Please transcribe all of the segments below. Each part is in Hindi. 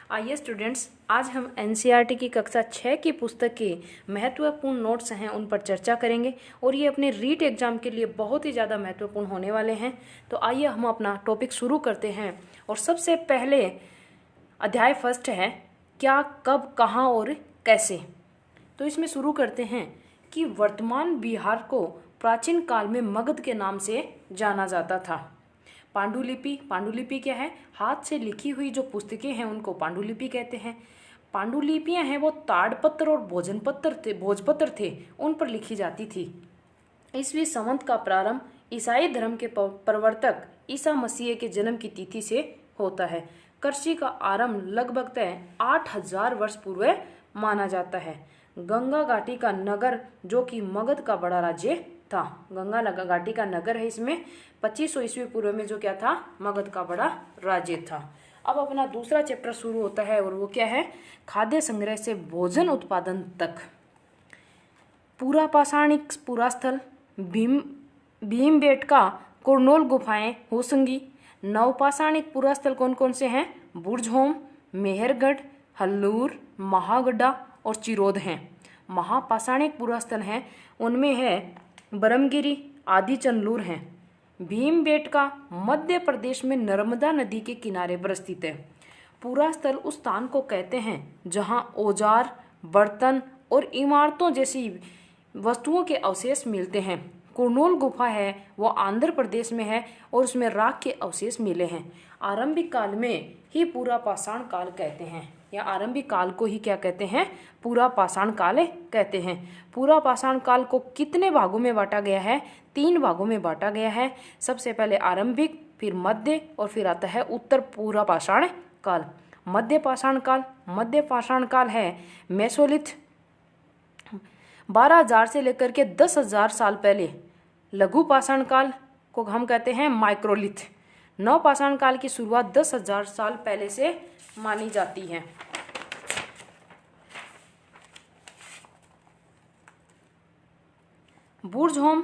आइए स्टूडेंट्स, आज हम एनसीईआरटी की कक्षा 6 की पुस्तक के महत्वपूर्ण नोट्स हैं उन पर चर्चा करेंगे और ये अपने रीट एग्जाम के लिए बहुत ही ज़्यादा महत्वपूर्ण होने वाले हैं। तो आइए हम अपना टॉपिक शुरू करते हैं। और सबसे पहले अध्याय फर्स्ट है क्या, कब, कहाँ और कैसे। तो इसमें शुरू करते हैं कि वर्तमान बिहार को प्राचीन काल में मगध के नाम से जाना जाता था। पांडुलिपि क्या है? हाथ से लिखी हुई जो पुस्तकें हैं उनको पांडुलिपि कहते हैं। पांडुलिपियां हैं वो ताड़पत्र और भोजपत्र थे उन पर लिखी जाती थी। ईस्वी संवत का प्रारंभ ईसाई धर्म के प्रवर्तक ईसा मसीह के जन्म की तिथि से होता है। कृषि का आरंभ लगभग 8000 वर्ष पूर्व माना जाता है। गंगा घाटी का नगर जो कि मगध का बड़ा राज्य था, गंगा घाटी का नगर है, इसमें 2500 ईस्वी पूर्व में जो क्या था, मगध का बड़ा राज्य था। अब अपना दूसरा चैप्टर शुरू होता है और वो क्या है, खाद्य संग्रह से भोजन उत्पादन तक। पूरा पाषाणिक पुरास्थल, भीमबेटका, कुरनूल गुफाएं, होसंगी। नवपाषाणिक पुरास्थल कौन कौन से हैं? बुर्जहोम, मेहरगढ़, हल्लूर, महागड्डा और चिरोद हैं। महापाषाणिक पुरास्थल हैं उनमें है ब्रह्मगिरी आदि, चंदलूर हैं। भीमबेटका मध्य प्रदेश में नर्मदा नदी के किनारे पर स्थित है। पुरास्थल उस स्थान को कहते हैं जहां औजार, बर्तन और इमारतों जैसी वस्तुओं के अवशेष मिलते हैं। कुरनूल गुफा है वो आंध्र प्रदेश में है और उसमें राख के अवशेष मिले हैं। आरंभिक काल में ही पूरा पाषाण काल कहते हैं, या आरंभिक काल को ही क्या कहते हैं? पूरा पाषाण काल कहते हैं। पूरा पाषाण काल को कितने भागों में बांटा गया है? 3 भागों में बांटा गया है। सबसे पहले आरंभिक, फिर मध्य और फिर आता है उत्तर पूरा पाषाण काल। मध्य पाषाण काल है मेसोलिथ 12,000 से लेकर के 10,000 साल पहले। लघु पाषाण काल को हम कहते हैं माइक्रोलिथ। नव पाषाण काल की शुरुआत 10,000 साल पहले से मानी जाती है। बुर्जहोम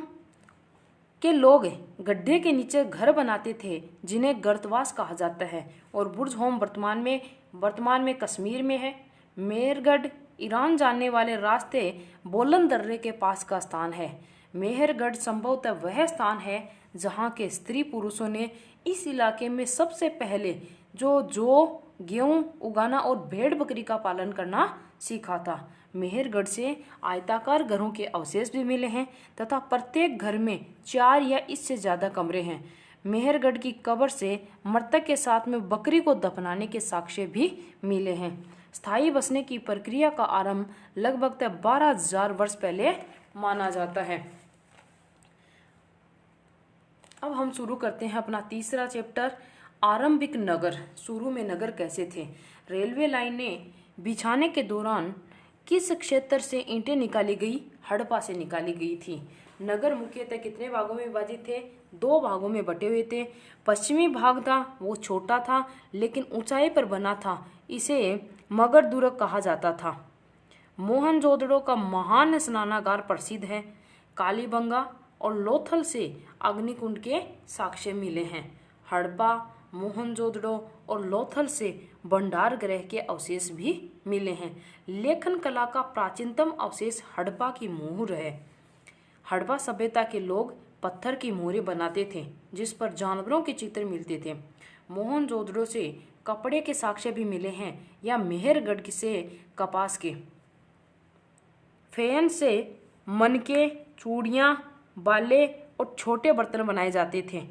के लोग गड्ढे के नीचे घर बनाते थे जिन्हें गर्तवास कहा जाता है, और बुर्जहोम वर्तमान में कश्मीर में है। मेहरगढ़ ईरान जाने वाले रास्ते बोलन दर्रे के पास का स्थान है। मेहरगढ़ संभवतः वह स्थान है जहाँ के स्त्री पुरुषों ने इस इलाके में सबसे पहले जो गेहूं उगाना और भेड़ बकरी का पालन करना सीखा था। मेहरगढ़ से आयताकार घरों के अवशेष भी मिले हैं तथा प्रत्येक घर में 4 या इससे ज्यादा कमरे हैं। मेहरगढ़ की कब्र से मृतक के साथ में बकरी को दफनाने के साक्ष्य भी मिले हैं। स्थायी बसने की प्रक्रिया का आरंभ लगभग 12,000 वर्ष पहले माना जाता है। अब हम शुरू करते हैं अपना तीसरा चैप्टर, आरंभिक नगर। शुरू में नगर कैसे थे? रेलवे लाइनें बिछाने के दौरान किस क्षेत्र से ईंटें निकाली गई? हड़प्पा से निकाली गई थी। नगर मुख्यतः कितने भागों में विभाजित थे? 2 भागों में बटे हुए थे। पश्चिमी भाग था वो छोटा था लेकिन ऊंचाई पर बना था, इसे मगर दुर्ग कहा जाता था। मोहनजोदड़ो का महान स्नानागार प्रसिद्ध है। कालीबंगा और लोथल से अग्निकुंड के साक्ष्य मिले हैं। हड़प्पा, मोहनजोदड़ो और लोथल से भंडार गृह के अवशेष भी मिले हैं। लेखन कला का प्राचीनतम अवशेष हड़प्पा की मोहर है। हड़प्पा सभ्यता के लोग पत्थर की मोहरें बनाते थे जिस पर जानवरों के चित्र मिलते थे। मोहनजोदड़ो से कपड़े के साक्ष्य भी मिले हैं, या मेहरगढ़ से कपास के। फेयन से मनके, चूड़ियाँ, बाले और छोटे बर्तन बनाए जाते थे।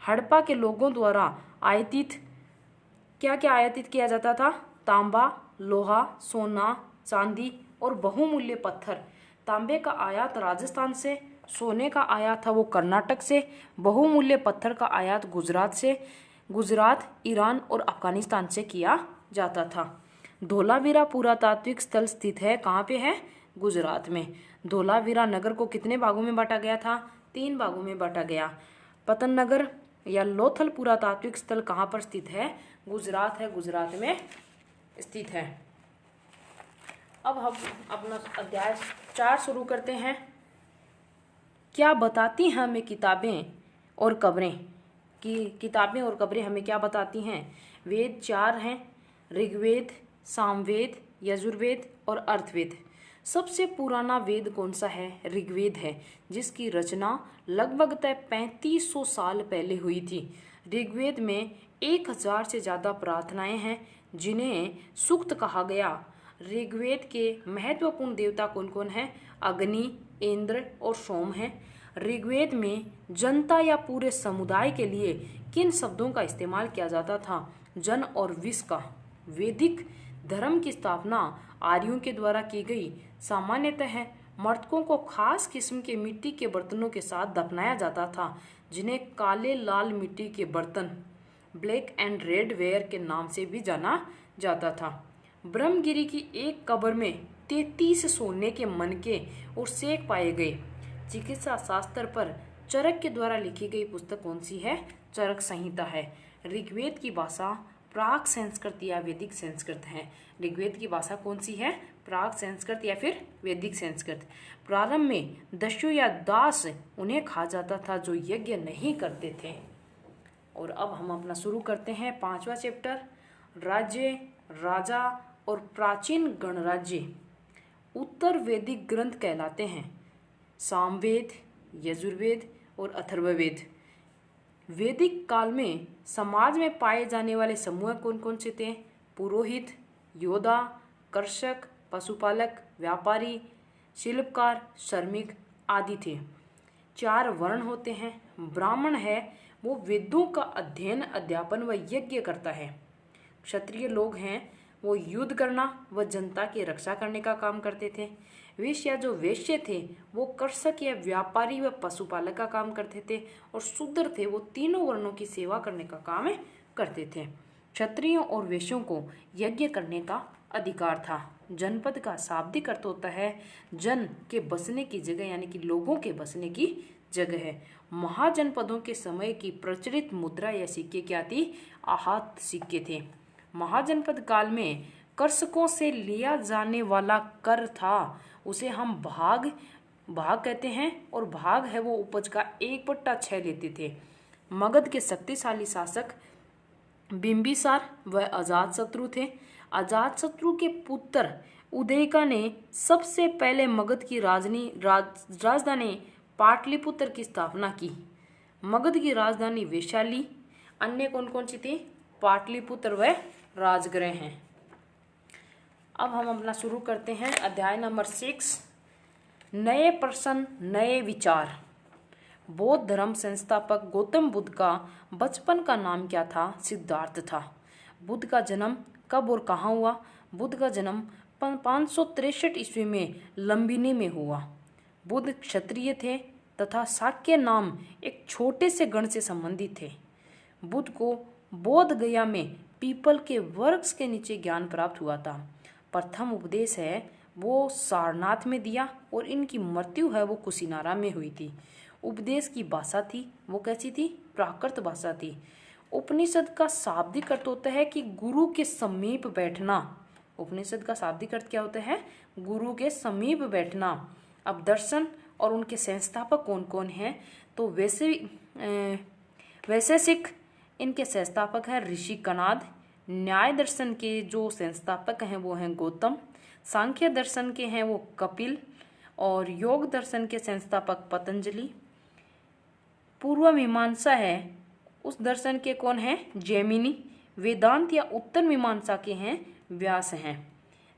हड़प्पा के लोगों द्वारा क्या आयातित किया जाता था? तांबा, लोहा, सोना, चांदी और बहुमूल्य पत्थर। तांबे का आयात राजस्थान से, सोने का आयात था वो कर्नाटक से, बहुमूल्य पत्थर का आयात गुजरात, ईरान और अफगानिस्तान से किया जाता था। धोलावीरा पुरातात्विक स्थल स्थित है, कहाँ पे है? गुजरात में। धोलावीरा नगर को कितने भागों में बांटा गया था? 3 भागों में बांटा गया। पतन नगर या लोथल पुरातात्विक स्थल कहाँ पर स्थित है? गुजरात है, गुजरात में स्थित है। अब हम अपना अध्याय 4 शुरू करते हैं। क्या बताती हैं हमें किताबें और कब्रें? कि किताबें और कब्रें हमें क्या बताती हैं? वेद 4 हैं, ऋग्वेद, सामवेद, यजुर्वेद और अर्थवेद। सबसे पुराना वेद कौन सा है? ऋग्वेद है, जिसकी रचना लगभग 3500 साल पहले हुई थी। ऋग्वेद में 1000 से ज़्यादा प्रार्थनाएं हैं जिन्हें सूक्त कहा गया। ऋग्वेद के महत्वपूर्ण देवता कौन कौन हैं? अग्नि, इंद्र और सोम हैं। ऋग्वेद में जनता या पूरे समुदाय के लिए किन शब्दों का इस्तेमाल किया जाता था? जन और विष का। वैदिक धर्म की स्थापना आर्यों के द्वारा की गई। सामान्यतः मृतकों को खास किस्म के मिट्टी के बर्तनों के साथ दफनाया जाता था, जिन्हें काले लाल मिट्टी के बर्तन, ब्लैक एंड रेड वेयर के नाम से भी जाना जाता था। ब्रह्मगिरी की एक कब्र में 33 सोने के मनके और सेक पाए गए। चिकित्सा शास्त्र पर चरक के द्वारा लिखी गई पुस्तक कौन सी है? चरक संहिता है। ऋग्वेद की भाषा प्राक संस्कृत या वैदिक संस्कृत है। ऋग्वेद की भाषा कौन सी है? प्राक संस्कृत या फिर वैदिक संस्कृत। प्रारंभ में दस्यु या दास उन्हें कहा जाता था जो यज्ञ नहीं करते थे। और अब हम अपना शुरू करते हैं 5वां चैप्टर, राज्य, राजा और प्राचीन गणराज्य। उत्तर वैदिक ग्रंथ कहलाते हैं सामवेद, यजुर्वेद और अथर्ववेद। वैदिक काल में समाज में पाए जाने वाले समूह कौन कौन से थे? पुरोहित, योद्धा, कृषक, पशुपालक, व्यापारी, शिल्पकार, श्रमिक आदि थे। 4 वर्ण होते हैं। ब्राह्मण है वो वेदों का अध्ययन, अध्यापन व यज्ञ करता है। क्षत्रिय लोग हैं वो युद्ध करना व जनता की रक्षा करने का काम करते थे। वैश्य या जो वैश्य थे वो कृषक या व्यापारी व पशुपालक का काम करते थे। और शूद्र थे वो तीनों वर्णों की सेवा करने का काम करते थे। क्षत्रियों और वैश्यों को यज्ञ करने का अधिकार था। जनपद का शाब्दिक अर्थ होता है जन के बसने की जगह, यानी कि लोगों के बसने की जगह है। महाजनपदों के समय की प्रचलित मुद्रा या सिक्के क्या थी? आहत सिक्के थे। महाजनपद काल में कृषकों से लिया जाने वाला कर था उसे हम भाग कहते हैं, और भाग है वो उपज का 1/6 लेते थे। मगध के शक्तिशाली शासक बिंबिसार व अजातशत्रु थे। अजातशत्रु के पुत्र उदयिका ने सबसे पहले मगध की राजधानी पाटलिपुत्र की स्थापना की। मगध की राजधानी वैशाली। अन्य कौन कौन सी थी? पाटलिपुत्र व राजगृह हैं। अब हम अपना शुरू करते हैं अध्याय नंबर 6, नए प्रश्न नए विचार। बौद्ध धर्म संस्थापक गौतम बुद्ध का बचपन का नाम क्या था? सिद्धार्थ था। बुद्ध का जन्म कब और कहाँ हुआ? बुद्ध का जन्म 563 ईस्वी में लुम्बिनी में हुआ। बुद्ध क्षत्रिय थे तथा शाक्य नाम एक छोटे से गण से संबंधित थे। बुद्ध को बोध गया में पीपल के वृक्ष के नीचे ज्ञान प्राप्त हुआ था। प्रथम उपदेश है वो सारनाथ में दिया और इनकी मृत्यु है वो कुशीनारा में हुई थी। उपदेश की भाषा थी वो कैसी थी? प्राकृत भाषा थी। उपनिषद का शाब्दिक अर्थ होता है कि गुरु के समीप बैठना। उपनिषद का शाब्दिक अर्थ क्या होता है? गुरु के समीप बैठना। अब दर्शन और उनके संस्थापक कौन कौन हैं? तो वैशेषिक इनके संस्थापक हैं ऋषि कनाद। न्याय दर्शन के जो संस्थापक हैं वो हैं गौतम। सांख्य दर्शन के हैं वो कपिल। और योग दर्शन के संस्थापक पतंजलि। पूर्व मीमांसा है उस दर्शन के कौन हैं? जैमिनी। वेदांत या उत्तर मीमांसा के हैं व्यास हैं।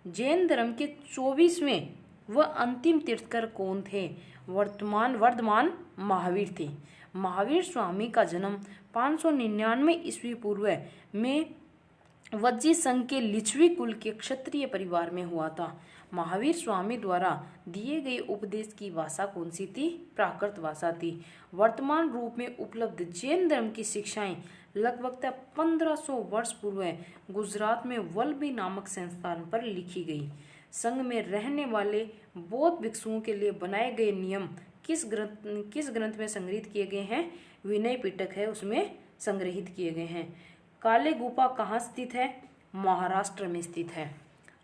जैन धर्म के 24वें व अंतिम तीर्थकर कौन थे? वर्धमान महावीर थे। महावीर स्वामी का जन्म 599 ईस्वी पूर्व में वज्जी संघ के लिच्छवी कुल के क्षत्रिय परिवार में हुआ था। महावीर स्वामी द्वारा दिए गए उपदेश की भाषा कौन सी थी? प्राकृत भाषा थी। वर्तमान रूप में उपलब्ध जैन धर्म की शिक्षाएं लगभग 1500 वर्ष पूर्व गुजरात में वल्लभी नामक संस्थान पर लिखी गई। संघ में रहने वाले बौद्ध भिक्षुओं के लिए बनाए गए नियम किस ग्रंथ में संग्रहित किए गए हैं? विनय पिटक है उसमें संग्रहित किए गए हैं। काले गुफा कहाँ स्थित है? महाराष्ट्र में स्थित है।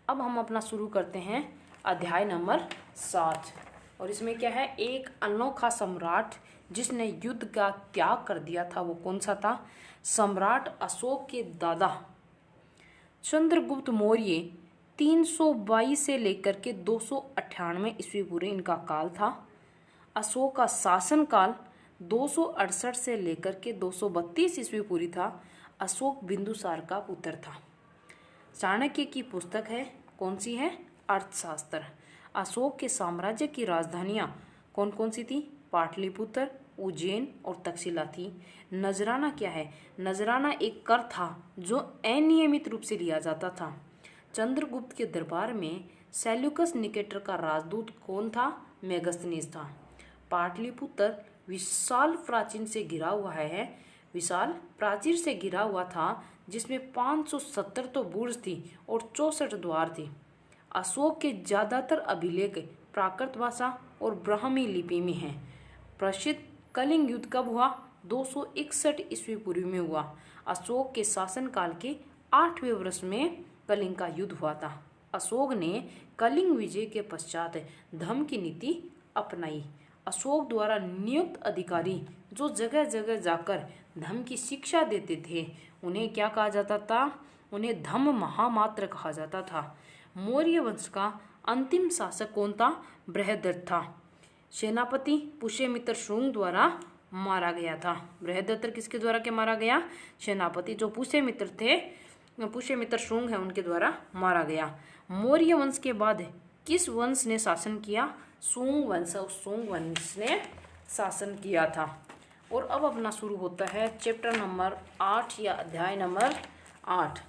अब हम अपना शुरू करते हैं अध्याय नंबर 7 और इसमें क्या है? एक अनोखा सम्राट जिसने युद्ध का त्याग कर दिया था वो कौन सा था? सम्राट अशोक के दादा चंद्रगुप्त मौर्य 322 से लेकर के 298 ईस्वी पूर्व इनका काल था। अशोक का शासन काल 268 से लेकर के 232 ईस्वी पूर्व था। अशोक बिंदुसार का पुत्र था। चाणक्य की पुस्तक है, कौन सी है? अर्थशास्त्र। अशोक के साम्राज्य की राजधानियां कौन कौन सी थी? पाटलिपुत्र, उज्जैन और तक्षशिला थी। नजराना क्या है? नजराना एक कर था जो अनियमित रूप से लिया जाता था। चंद्रगुप्त के दरबार में सेल्यूकस निकेटर का राजदूत कौन था? मेगस्थनीज था। पाटलिपुत्र विशाल प्राचीर से घिरा हुआ है, विशाल प्राचीर से घिरा हुआ था जिसमें 570 तो बुर्ज थी और 64 द्वार थी। अशोक के ज्यादातर अभिलेख प्राकृत भाषा और ब्राह्मी लिपि में हैं। प्रसिद्ध कलिंग युद्ध कब हुआ? 261 ईस्वी पूर्व में हुआ। अशोक के शासनकाल के 8वें वर्ष में कलिंग का युद्ध हुआ था। अशोक ने कलिंग विजय के पश्चात धम्म की नीति अपनाई। अशोक द्वारा नियुक्त अधिकारी जो जगह जगह जाकर धम्म की शिक्षा देते थे उन्हें क्या कहा जाता था? उन्हें धम्म महामात्र कहा जाता था। मौर्य वंश का अंतिम शासक कौन था? बृहद्रथ था। सेनापति पुष्यमित्र शुंग द्वारा मारा गया था। बृहद्रथ किसके द्वारा के मारा गया? सेनापति जो पुष्यमित्र थे, पुष्यमित्र शुंग है, उनके द्वारा मारा गया। मौर्य वंश के बाद किस वंश ने शासन किया? शुंग वंश। शुंग वंश ने शासन किया था। और अब अपना शुरू होता है चैप्टर नंबर 8 या अध्याय नंबर 8,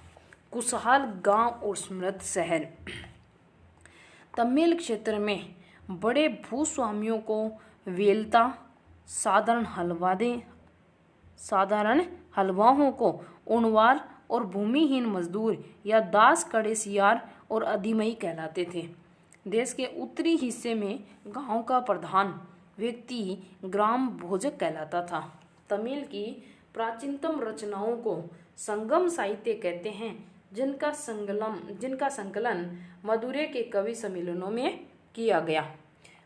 खुशहाल गांव और समृद्ध शहर। तमिल क्षेत्र में बड़े भूस्वामियों को वेलता, साधारण हलवाओं को उणवार और भूमिहीन मजदूर या दास कड़ेसियार और अधिमई कहलाते थे। देश के उत्तरी हिस्से में गांव का प्रधान व्यक्ति ग्राम भोजक कहलाता था। तमिल की प्राचीनतम रचनाओं को संगम साहित्य कहते हैं, जिनका संकलन मदुरै के कवि सम्मेलनों में किया गया।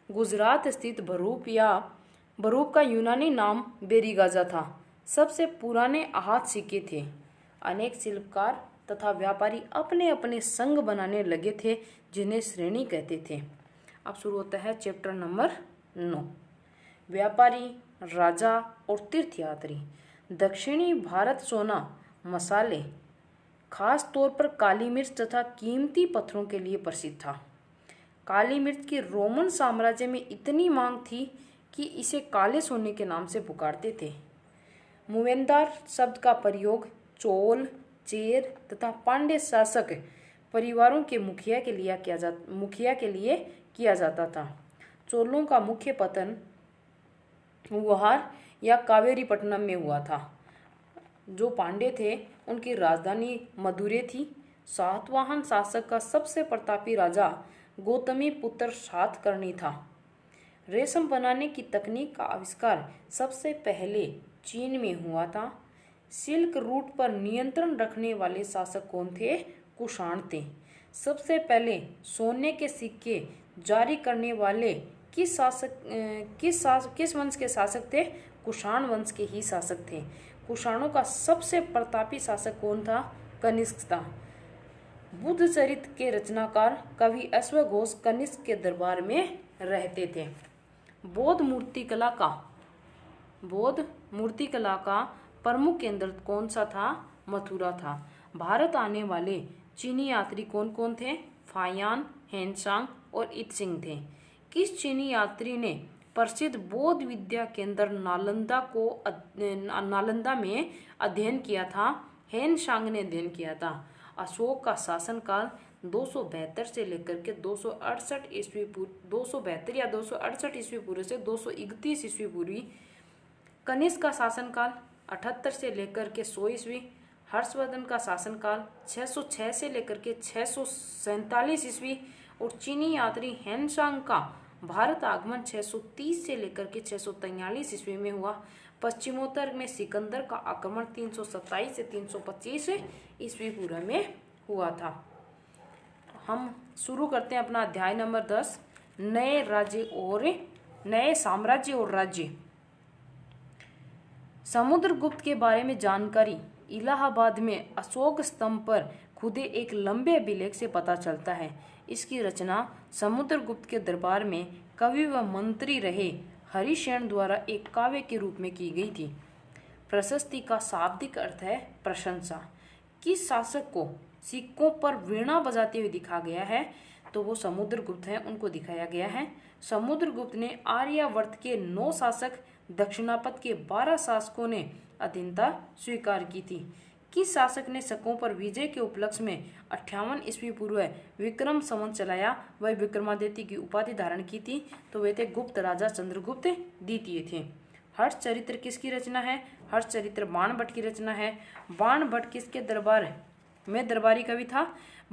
गुजरात स्थित भरूच का यूनानी नाम बेरीगाजा था। सबसे पुराने आहत सिक्के थे। अनेक शिल्पकार तथा व्यापारी अपने अपने संघ बनाने लगे थे जिन्हें श्रेणी कहते थे। अब शुरू होता है चैप्टर नंबर 9, व्यापारी, राजा और तीर्थयात्री। दक्षिणी भारत सोना, मसाले, खास तौर पर काली मिर्च तथा कीमती पत्थरों के लिए प्रसिद्ध था। काली मिर्च की रोमन साम्राज्य में इतनी मांग थी कि इसे काले सोने के नाम से पुकारते थे। मुवेंदार शब्द का प्रयोग चोल, चेर तथा पांड्य शासक परिवारों के मुखिया के लिए किया जाता था। चोलों का मुख्य पतन वुहार या कावेरीपट्टनम में हुआ था। जो पांड्य थे उनकी राजधानी मदुरै थी। सातवाहन शासक का सबसे प्रतापी राजा गौतमी पुत्र सातकर्णी था। रेशम बनाने की तकनीक का आविष्कार सबसे पहले चीन में हुआ था। सिल्क रूट पर नियंत्रण रखने वाले शासक कौन थे? कुषाण थे। सबसे पहले सोने के सिक्के जारी करने वाले किस वंश के शासक थे? कुषाण वंश के ही शासक थे। कुषाणों का सबसे प्रतापी शासक कौन था? कनिष्क था। बुद्ध चरित्र के रचनाकार कवि अश्वघोष कनिष्क के दरबार में रहते थे। बौद्ध मूर्तिकला का प्रमुख केंद्र कौन सा था? मथुरा था। भारत आने वाले चीनी यात्री कौन कौन थे? फायान, हेनसांग और इत्सिंग थे। किस चीनी यात्री ने प्रसिद्ध बौद्ध विद्या केंद्र नालंदा में अध्ययन किया था? हेनसांग ने अध्ययन किया था। अशोक का शासनकाल 272 से लेकर के 268 ईस्वी पूर्व से 231 ईस्वी पूर्व। कनिष्क का शासनकाल 78 से लेकर के 100 ईस्वी। हर्षवर्धन का शासनकाल 606 से लेकर के 647 ईस्वी। और चीनी यात्री हेनसांग का भारत आगमन 630 से लेकर के 643 ईस्वी में हुआ। पश्चिमोत्तर में सिकंदर का आक्रमण 327 से 325 ईस्वी पूर्व में हुआ था। हम शुरू करते हैं अपना अध्याय नंबर 10, नए साम्राज्य और राज्य। समुद्रगुप्त के बारे में जानकारी। इलाहाबाद में अशोक स्तंभ पर खुदे एक लंबे अभिलेख से पता चलता है। इसकी रचना समुद्रगुप्त के दरबार में कवि व मंत्री रहे हरिशेन द्वारा एक काव्य के रूप में की गई थी। प्रशस्ति का शाब्दिक अर्थ है प्रशंसा। किस शासक को सिक्कों पर वीणा बजाते हुए दिखा गया है, तो वो समुद्रगुप्त हैं, उनको दिखाया गया है। समुद्रगुप्त ने आर्यावर्त के 9 शासक, दक्षिणापथ के 12 शासकों ने अधीनता स्वीकार की थी। किस शासक ने शकों पर विजय के उपलक्ष्य में 58 ईस्वी पूर्व विक्रम संवत चलाया वह विक्रमादित्य की उपाधि धारण की थी, तो वे थे गुप्त राजा चंद्रगुप्त द्वितीय थे। हर्ष चरित्र किसकी रचना है? हर्ष चरित्र बाणभट्ट की रचना है। बाणभट्ट किसके दरबार में दरबारी कवि था?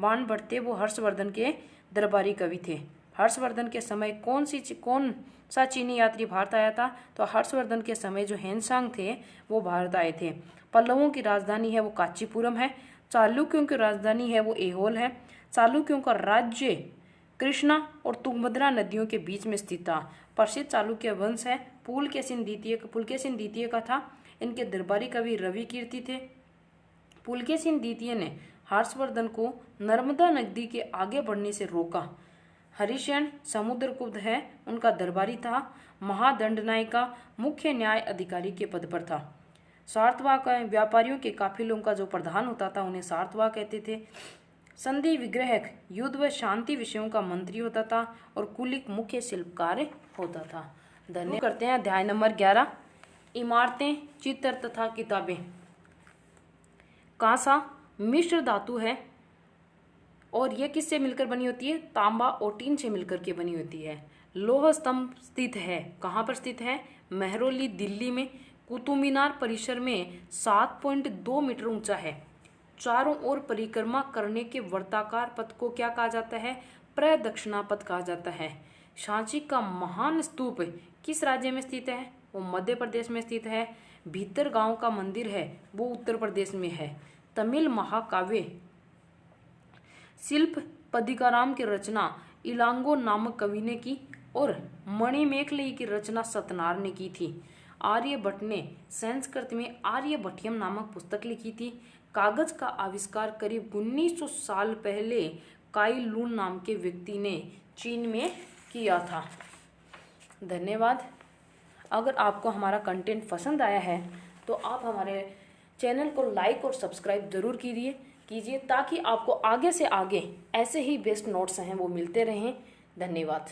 बाणभट्ट थे वो हर्षवर्धन के दरबारी कवि थे। हर्षवर्धन के समय कौन सा चीनी यात्री भारत आया था? तो हर्षवर्धन के समय जो हेनसांग थे वो भारत आए थे। पल्लवों की राजधानी है वो कांचीपुरम है। चालुक्यों की राजधानी है वो ऐहोल है। चालुक्यों का राज्य कृष्णा और तुंगभद्रा नदियों के बीच में स्थित था। प्रसिद्ध चालुक्य वंश है पुलकेशिन द्वितीय का था। इनके दरबारी कवि रवि कीर्ति थे। पुलकेशिन द्वितीय ने हर्षवर्धन को नर्मदा नदी के आगे बढ़ने से रोका। हरिशेन समुद्रगुप्त है उनका दरबारी था। महादंडनायिका मुख्य न्याय अधिकारी के पद पर था। सार्थवाह व्यापारियों के काफिलों का जो प्रधान होता था उन्हें सार्थवाह कहते थे। संधि विग्रहक युद्ध व शांति विषयों का मंत्री होता था और कुलिक मुख्य शिल्पकार होता था। धन्यवाद। करते हैं अध्याय नंबर 11, इमारतें, चित्र तथा किताबें। कांसा मिश्र धातु है और यह किससे मिलकर बनी होती है? तांबा और टीन से मिलकर के बनी होती है। लौह स्तंभ स्थित है, कहाँ पर स्थित है? मेहरौली दिल्ली में। कुतुब मीनार परिसर में 7.2 मीटर ऊंचा है। चारों ओर परिक्रमा करने के वर्ताकार पथ को क्या कहा जाता है? प्रदक्षिणा पथ कहा जाता है। सांची का महान स्तूप किस राज्य में स्थित है? वो मध्य प्रदेश में स्थित है। भीतर गांव का मंदिर है वो उत्तर प्रदेश में है। तमिल महाकाव्य शिल्प पदिकाराम की रचना इलांगो नामक कवि ने की और मणिमेखलई की रचना सतनार ने की थी। आर्यभट्ट ने संस्कृत में आर्यभट्टियम नामक पुस्तक लिखी थी। कागज का आविष्कार करीब 1900 साल पहले काई लुन नाम के व्यक्ति ने चीन में किया था। धन्यवाद। अगर आपको हमारा कंटेंट पसंद आया है तो आप हमारे चैनल को लाइक और सब्सक्राइब जरूर कीजिए ताकि आपको आगे से आगे ऐसे ही बेस्ट नोट्स हैं वो मिलते रहें। धन्यवाद।